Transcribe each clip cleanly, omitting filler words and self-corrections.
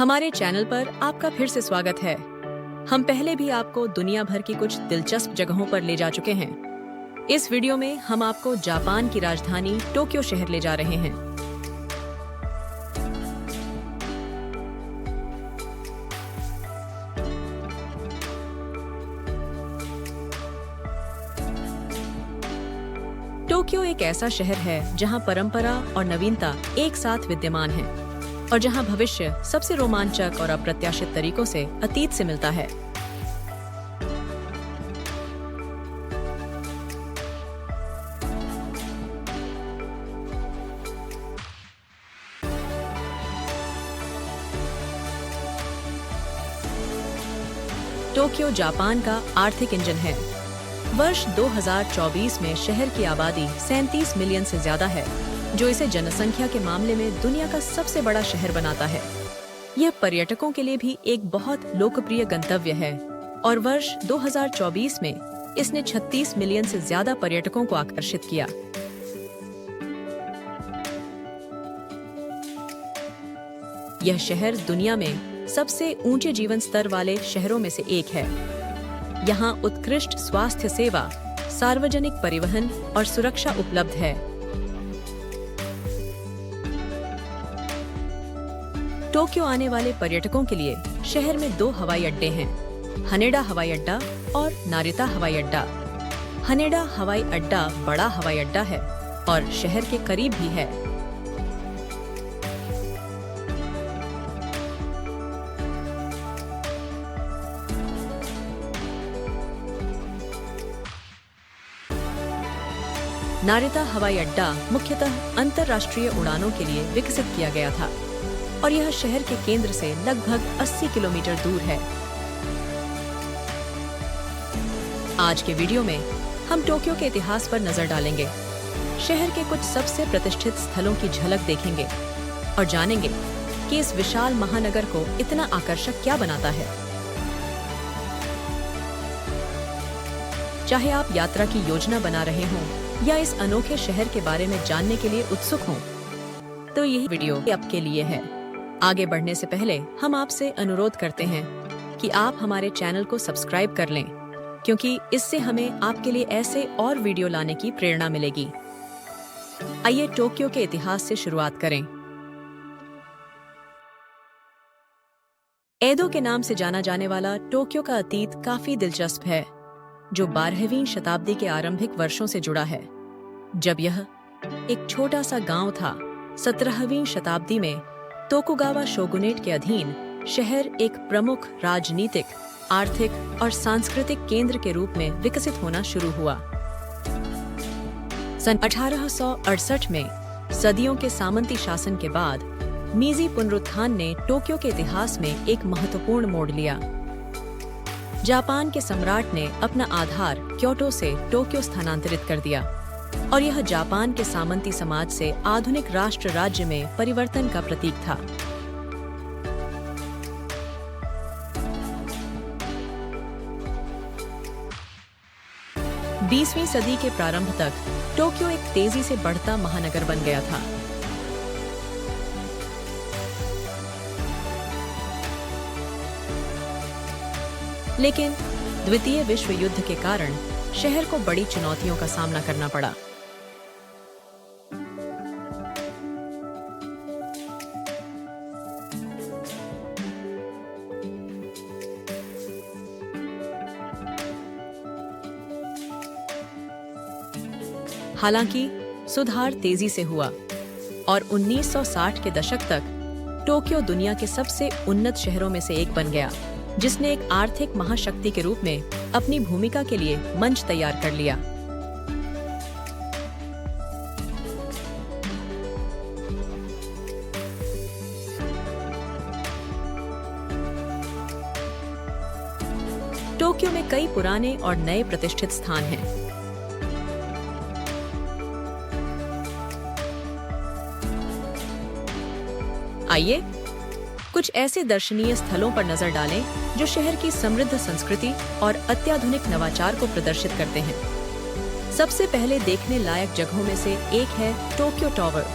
हमारे चैनल पर आपका फिर से स्वागत है। हम पहले भी आपको दुनिया भर की कुछ दिलचस्प जगहों पर ले जा चुके हैं। इस वीडियो में हम आपको जापान की राजधानी टोक्यो शहर ले जा रहे हैं। टोक्यो एक ऐसा शहर है जहां परंपरा और नवीनता एक साथ विद्यमान है और जहां भविष्य सबसे रोमांचक और अप्रत्याशित तरीकों से अतीत से मिलता है। टोक्यो जापान का आर्थिक इंजन है। वर्ष 2024 में शहर की आबादी 37 मिलियन से ज्यादा है, जो इसे जनसंख्या के मामले में दुनिया का सबसे बड़ा शहर बनाता है। यह पर्यटकों के लिए भी एक बहुत लोकप्रिय गंतव्य है और वर्ष 2024 में इसने 36 मिलियन से ज्यादा पर्यटकों को आकर्षित किया। यह शहर दुनिया में सबसे ऊंचे जीवन स्तर वाले शहरों में से एक है। यहाँ उत्कृष्ट स्वास्थ्य सेवा, सार्वजनिक परिवहन और सुरक्षा उपलब्ध है। टोक्यो आने वाले पर्यटकों के लिए शहर में 2 हवाई अड्डे हैं, हनेडा हवाई अड्डा और नारिता हवाई अड्डा। हनेडा हवाई अड्डा बड़ा हवाई अड्डा है और शहर के करीब भी है। नारिता हवाई अड्डा मुख्यतः अंतर्राष्ट्रीय उड़ानों के लिए विकसित किया गया था और यह शहर के केंद्र से लगभग 80 किलोमीटर दूर है। आज के वीडियो में हम टोक्यो के इतिहास पर नजर डालेंगे, शहर के कुछ सबसे प्रतिष्ठित स्थलों की झलक देखेंगे और जानेंगे कि इस विशाल महानगर को इतना आकर्षक क्या बनाता है। चाहे आप यात्रा की योजना बना रहे हों या इस अनोखे शहर के बारे में जानने के लिए उत्सुक हों, तो यह वीडियो आपके लिए है। आगे बढ़ने से पहले हम आपसे अनुरोध करते हैं कि आप हमारे चैनल को सब्सक्राइब कर लें, क्योंकि इससे हमें आपके लिए ऐसे और वीडियो लाने की प्रेरणा मिलेगी। आइए टोक्यो के इतिहास से शुरुआत करें। एडो के नाम से जाना जाने वाला टोक्यो का अतीत काफी दिलचस्प है, जो 12वीं शताब्दी के आरंभिक वर्षों से जुड़ा है, जब यह एक छोटा सा गांव था। 17वीं शताब्दी में तोकुगावा शोगुनेट के अधीन शहर एक प्रमुख राजनीतिक, आर्थिक और सांस्कृतिक केंद्र के रूप में विकसित होना शुरू हुआ। सन 1868 में सदियों के सामंती शासन के बाद मीजी पुनरुत्थान ने टोक्यो के इतिहास में एक महत्वपूर्ण मोड़ लिया। जापान के सम्राट ने अपना आधार क्योटो से टोक्यो स्थानांतरित कर दिया और यह जापान के सामंती समाज से आधुनिक राष्ट्र राज्य में परिवर्तन का प्रतीक था। बीसवीं सदी के प्रारंभ तक टोक्यो एक तेजी से बढ़ता महानगर बन गया था। लेकिन द्वितीय विश्व युद्ध के कारण शहर को बड़ी चुनौतियों का सामना करना पड़ा। हालांकि सुधार तेजी से हुआ और 1960 के दशक तक टोक्यो दुनिया के सबसे उन्नत शहरों में से एक बन गया, जिसने एक आर्थिक महाशक्ति के रूप में अपनी भूमिका के लिए मंच तैयार कर लिया। टोक्यो में कई पुराने और नए प्रतिष्ठित स्थान हैं। आइए कुछ ऐसे दर्शनीय स्थलों पर नजर डालें जो शहर की समृद्ध संस्कृति और अत्याधुनिक नवाचार को प्रदर्शित करते हैं। सबसे पहले देखने लायक जगहों में से एक है टोक्यो टावर।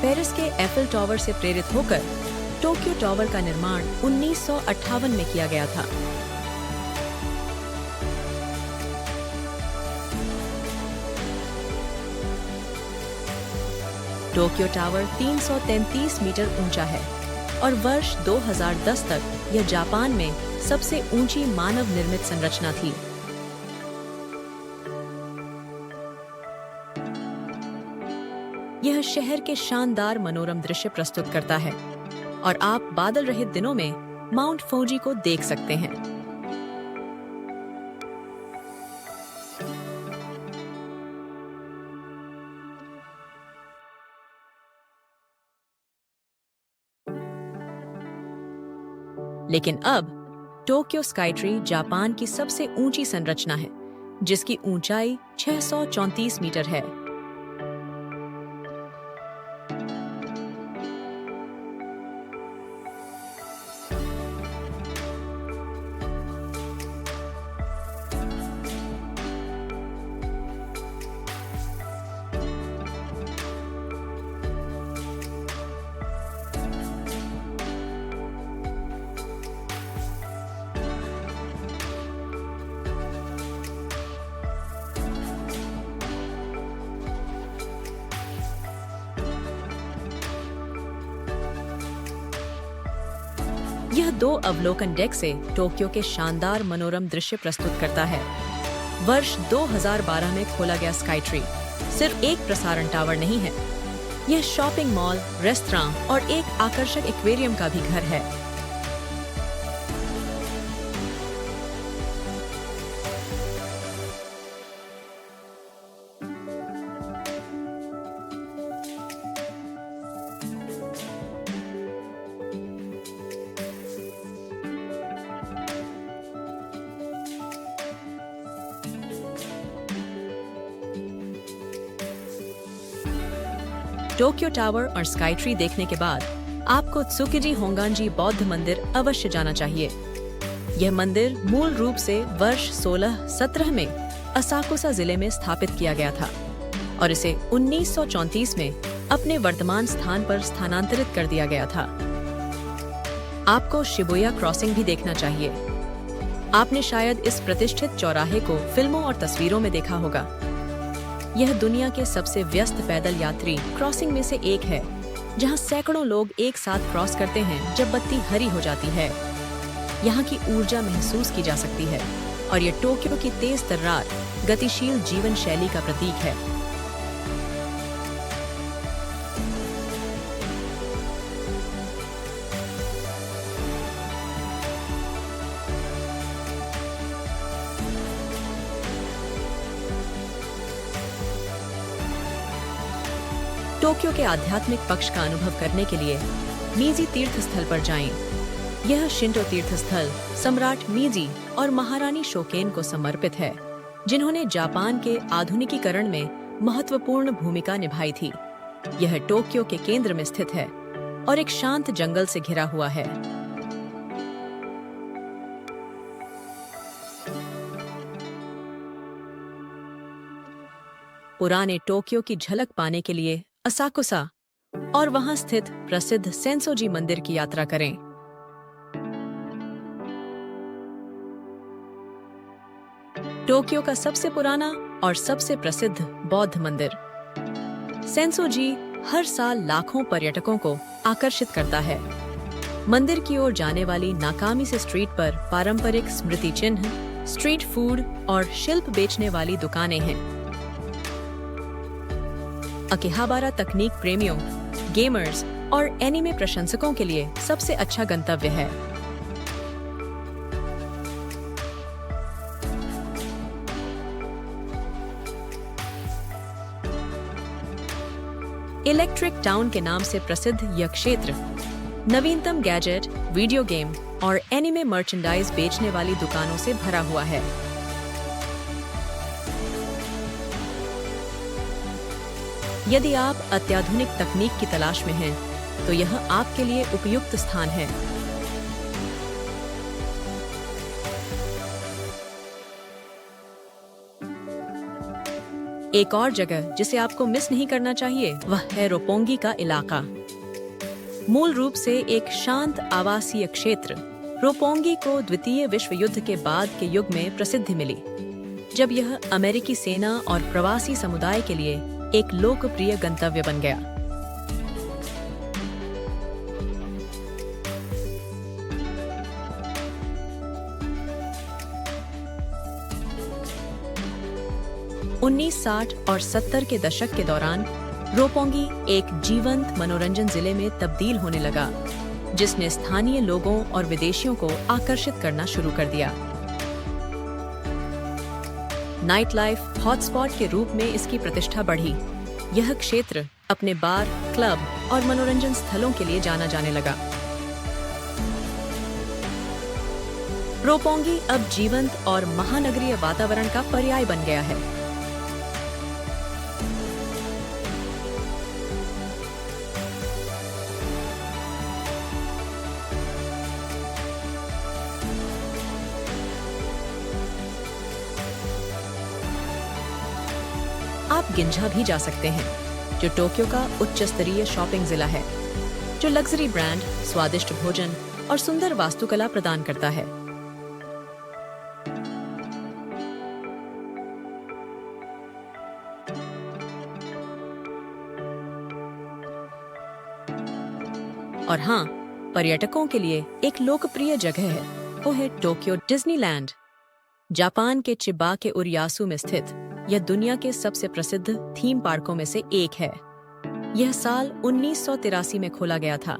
पेरिस के एफिल टावर से प्रेरित होकर टोक्यो टावर का निर्माण 1958 में किया गया था। टोक्यो टावर 333 मीटर ऊंचा है और वर्ष 2010 तक यह जापान में सबसे ऊंची मानव निर्मित संरचना थी। यह शहर के शानदार मनोरम दृश्य प्रस्तुत करता है और आप बादल रहित दिनों में माउंट फूजी को देख सकते हैं। लेकिन अब टोक्यो स्काई ट्री जापान की सबसे ऊंची संरचना है, जिसकी ऊंचाई 634 मीटर है। यह 2 अवलोकन डेक से टोक्यो के शानदार मनोरम दृश्य प्रस्तुत करता है। वर्ष 2012 में खोला गया स्काई ट्री सिर्फ एक प्रसारण टावर नहीं है, यह शॉपिंग मॉल, रेस्तरां और एक आकर्षक एक्वेरियम का भी घर है। टोक्यो टावर और स्काई ट्री देखने के बाद आपको त्सुकिजी होंगांजी बौद्ध मंदिर अवश्य जाना चाहिए। यह मंदिर मूल रूप से वर्ष 1617 में असाकुसा जिले में स्थापित किया गया था और इसे 1934 में अपने वर्तमान स्थान पर स्थानांतरित कर दिया गया था। आपको शिबुया क्रॉसिंग भी देखना चाहिए। आपने शायद इस प्रतिष्ठित चौराहे को फिल्मों और तस्वीरों में देखा होगा। यह दुनिया के सबसे व्यस्त पैदल यात्री क्रॉसिंग में से एक है, जहां सैकड़ों लोग एक साथ क्रॉस करते हैं जब बत्ती हरी हो जाती है। यहाँ की ऊर्जा महसूस की जा सकती है और यह टोक्यो की तेज तर्रार, गतिशील जीवन शैली का प्रतीक है। टोक्यो के आध्यात्मिक पक्ष का अनुभव करने के लिए मीजी तीर्थ स्थल पर जाएं। यह शिंटो तीर्थ स्थल सम्राट मीजी और महारानी शोकेन को समर्पित है, जिन्होंने जापान के आधुनिकीकरण में महत्वपूर्ण भूमिका निभाई थी। यह टोक्यो के केंद्र में स्थित है और एक शांत जंगल से घिरा हुआ है। पुराने टोक्यो की झलक पाने के लिए असाकुसा और वहां स्थित प्रसिद्ध सेंसोजी मंदिर की यात्रा करें। टोक्यो का सबसे पुराना और सबसे प्रसिद्ध बौद्ध मंदिर सेंसोजी हर साल लाखों पर्यटकों को आकर्षित करता है। मंदिर की ओर जाने वाली नाकामी से स्ट्रीट पर पारंपरिक स्मृति चिन्ह, स्ट्रीट फूड और शिल्प बेचने वाली दुकानें हैं। अकिहाबारा तकनीक प्रेमियों, गेमर्स और एनिमे प्रशंसकों के लिए सबसे अच्छा गंतव्य है। इलेक्ट्रिक टाउन के नाम से प्रसिद्ध यह क्षेत्र नवीनतम गैजेट, वीडियो गेम और एनिमे मर्चेंडाइज बेचने वाली दुकानों से भरा हुआ है। यदि आप अत्याधुनिक तकनीक की तलाश में हैं, तो यह आपके लिए उपयुक्त स्थान है। एक और जगह जिसे आपको मिस नहीं करना चाहिए, वह है रोपोंगी का इलाका। मूल रूप से एक शांत आवासीय क्षेत्र, रोपोंगी को द्वितीय विश्व युद्ध के बाद के युग में प्रसिद्धि मिली, जब यह अमेरिकी सेना और प्रवासी समुदाय के लिए एक लोकप्रिय गंतव्य बन गया। उन्नीस 1960 और 70 के दशक के दौरान रोपोंगी एक जीवंत मनोरंजन जिले में तब्दील होने लगा, जिसने स्थानीय लोगों और विदेशियों को आकर्षित करना शुरू कर दिया। नाइट लाइफ हॉटस्पॉट के रूप में इसकी प्रतिष्ठा बढ़ी। यह क्षेत्र अपने बार, क्लब और मनोरंजन स्थलों के लिए जाना जाने लगा। रोपोंगी अब जीवंत और महानगरीय वातावरण का पर्याय बन गया है। आप गिंझा भी जा सकते हैं, जो टोक्यो का उच्च स्तरीय शॉपिंग जिला है, जो लग्जरी ब्रांड, स्वादिष्ट भोजन और सुंदर वास्तुकला प्रदान करता है। और हाँ, पर्यटकों के लिए एक लोकप्रिय जगह है, वो है टोक्यो डिज्नीलैंड। जापान के चिबा के उरियासु में स्थित यह दुनिया के सबसे प्रसिद्ध थीम पार्कों में से एक है। यह साल 1983 में खोला गया था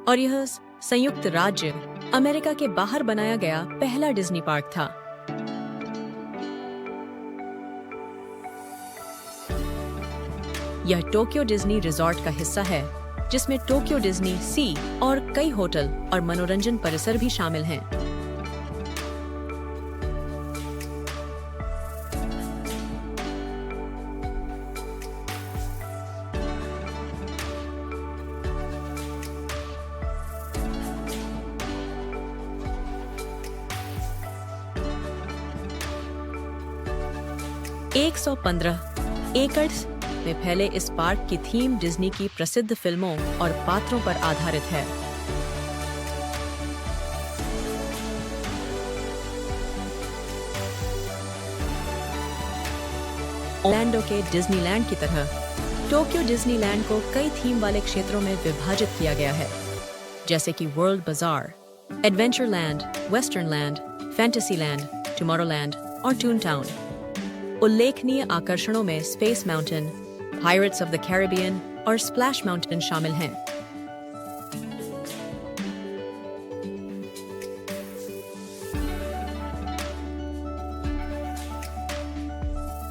और यह संयुक्त राज्य अमेरिका के बाहर बनाया गया पहला डिज्नी पार्क था। यह टोक्यो डिज्नी रिजॉर्ट का हिस्सा है, जिसमें टोक्यो डिज्नी सी और कई होटल और मनोरंजन परिसर भी शामिल हैं। एक 115 एकड़ में फैले इस पार्क की थीम डिज्नी की प्रसिद्ध फिल्मों और पात्रों पर आधारित है। ओरलैंडो के डिज्नीलैंड की तरह टोक्यो डिज्नीलैंड को कई थीम वाले क्षेत्रों में विभाजित किया गया है, जैसे कि वर्ल्ड बाजार, adventure land, western land, fantasy land, Tomorrowland और टून टाउन। उल्लेखनीय आकर्षणों में space mountain, pirates of the Caribbean और स्प्लैश माउंटेन शामिल हैं।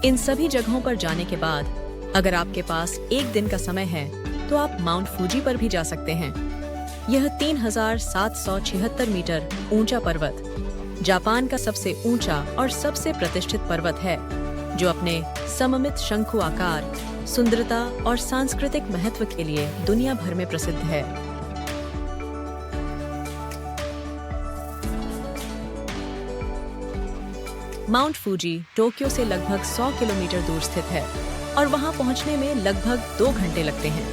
इन सभी जगहों पर जाने के बाद अगर आपके पास एक दिन का समय है तो आप माउंट फूजी पर भी जा सकते हैं। यह 3776 मीटर ऊंचा पर्वत जापान का सबसे ऊंचा और सबसे प्रतिष्ठित पर्वत है, जो अपने सममित शंकु आकार, सुंदरता और सांस्कृतिक महत्व के लिए दुनिया भर में प्रसिद्ध है। माउंट फूजी टोक्यो से लगभग 100 किलोमीटर दूर स्थित है और वहां पहुंचने में लगभग 2 घंटे लगते हैं।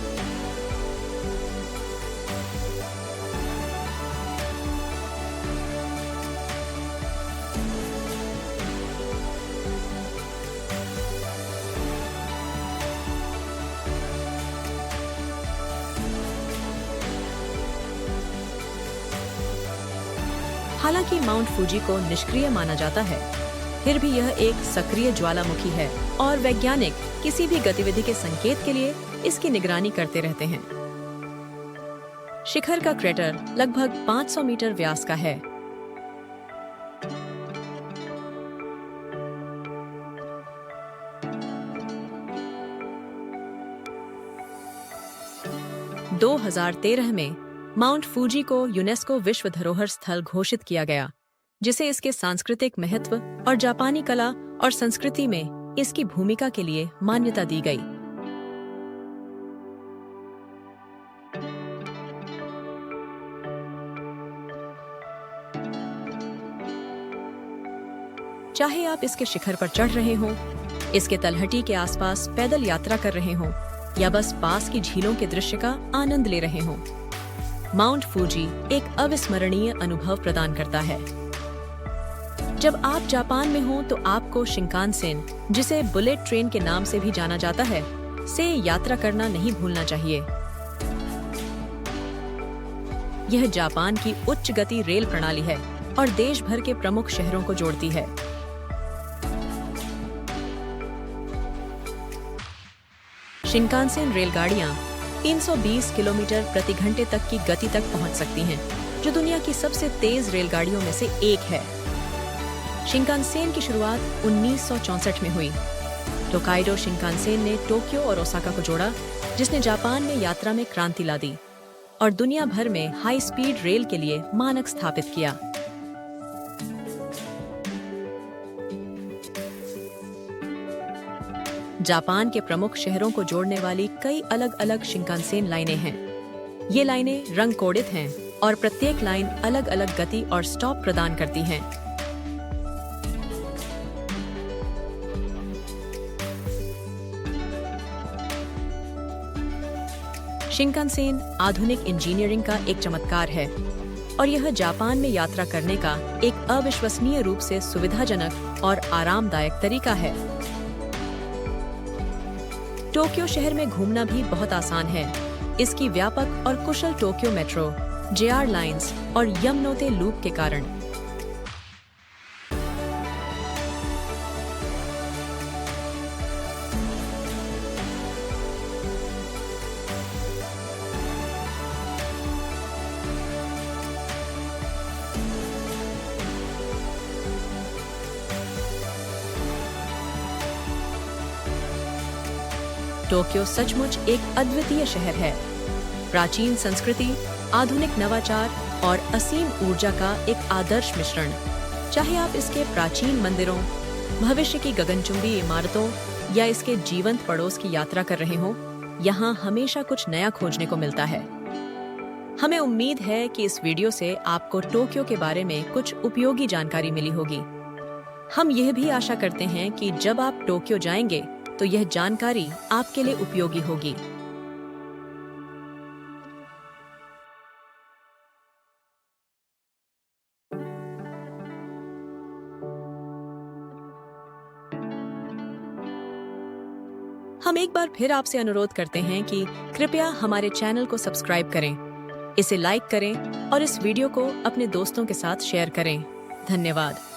हालांकि माउंट फूजी को निष्क्रिय माना जाता है, फिर भी यह एक सक्रिय ज्वालामुखी है और वैज्ञानिक किसी भी गतिविधि के संकेत के लिए इसकी निगरानी करते रहते हैं। शिखर का क्रेटर लगभग 500 मीटर व्यास का है। – 2013 में माउंट फूजी को यूनेस्को विश्व धरोहर स्थल घोषित किया गया, जिसे इसके सांस्कृतिक महत्व और जापानी कला और संस्कृति में इसकी भूमिका के लिए मान्यता दी गई। चाहे आप इसके शिखर पर चढ़ रहे हों, इसके तलहटी के आसपास पैदल यात्रा कर रहे हों या बस पास की झीलों के दृश्य का आनंद ले रहे हों, माउंट फूजी एक अविस्मरणीय अनुभव प्रदान करता है। जब आप जापान में हो तो आपको शिंकानसेन, जिसे बुलेट ट्रेन के नाम से भी जाना जाता है, से यात्रा करना नहीं भूलना चाहिए। यह जापान की उच्च गति रेल प्रणाली है और देश भर के प्रमुख शहरों को जोड़ती है। शिंकानसेन रेलगाड़ियां 320 किलोमीटर प्रति घंटे तक की गति तक पहुंच सकती हैं, जो दुनिया की सबसे तेज रेलगाड़ियों में से एक है। शिंकानसेन की शुरुआत 1964 में हुई। टोकाइडो शिंकानसेन ने टोक्यो और ओसाका को जोड़ा, जिसने जापान में यात्रा में क्रांति ला दी और दुनिया भर में हाई स्पीड रेल के लिए मानक स्थापित किया। जापान के प्रमुख शहरों को जोड़ने वाली कई अलग अलग शिंकानसेन लाइनें हैं। ये लाइनें रंग कोडित हैं और प्रत्येक लाइन अलग अलग गति और स्टॉप प्रदान करती हैं। शिंकानसेन आधुनिक इंजीनियरिंग का एक चमत्कार है और यह जापान में यात्रा करने का एक अविश्वसनीय रूप से सुविधाजनक और आरामदायक तरीका है। टोक्यो शहर में घूमना भी बहुत आसान है। इसकी व्यापक और कुशल टोक्यो मेट्रो, JR लाइंस और यमनोते लूप के कारण। टोक्यो सचमुच एक अद्वितीय शहर है। प्राचीन संस्कृति, आधुनिक नवाचार और असीम ऊर्जा का एक आदर्श मिश्रण। चाहे आप इसके प्राचीन मंदिरों, भविष्य की गगनचुंबी इमारतों या इसके जीवंत पड़ोस की यात्रा कर रहे हो, यहाँ हमेशा कुछ नया खोजने को मिलता है। हमें उम्मीद है कि इस वीडियो से आपको टोक्यो के बारे में कुछ उपयोगी जानकारी मिली होगी। हम यह भी आशा करते हैं कि जब आप टोक्यो जाएंगे तो यह जानकारी आपके लिए उपयोगी होगी। हम एक बार फिर आपसे अनुरोध करते हैं कि कृपया हमारे चैनल को सब्सक्राइब करें, इसे लाइक करें और इस वीडियो को अपने दोस्तों के साथ शेयर करें। धन्यवाद।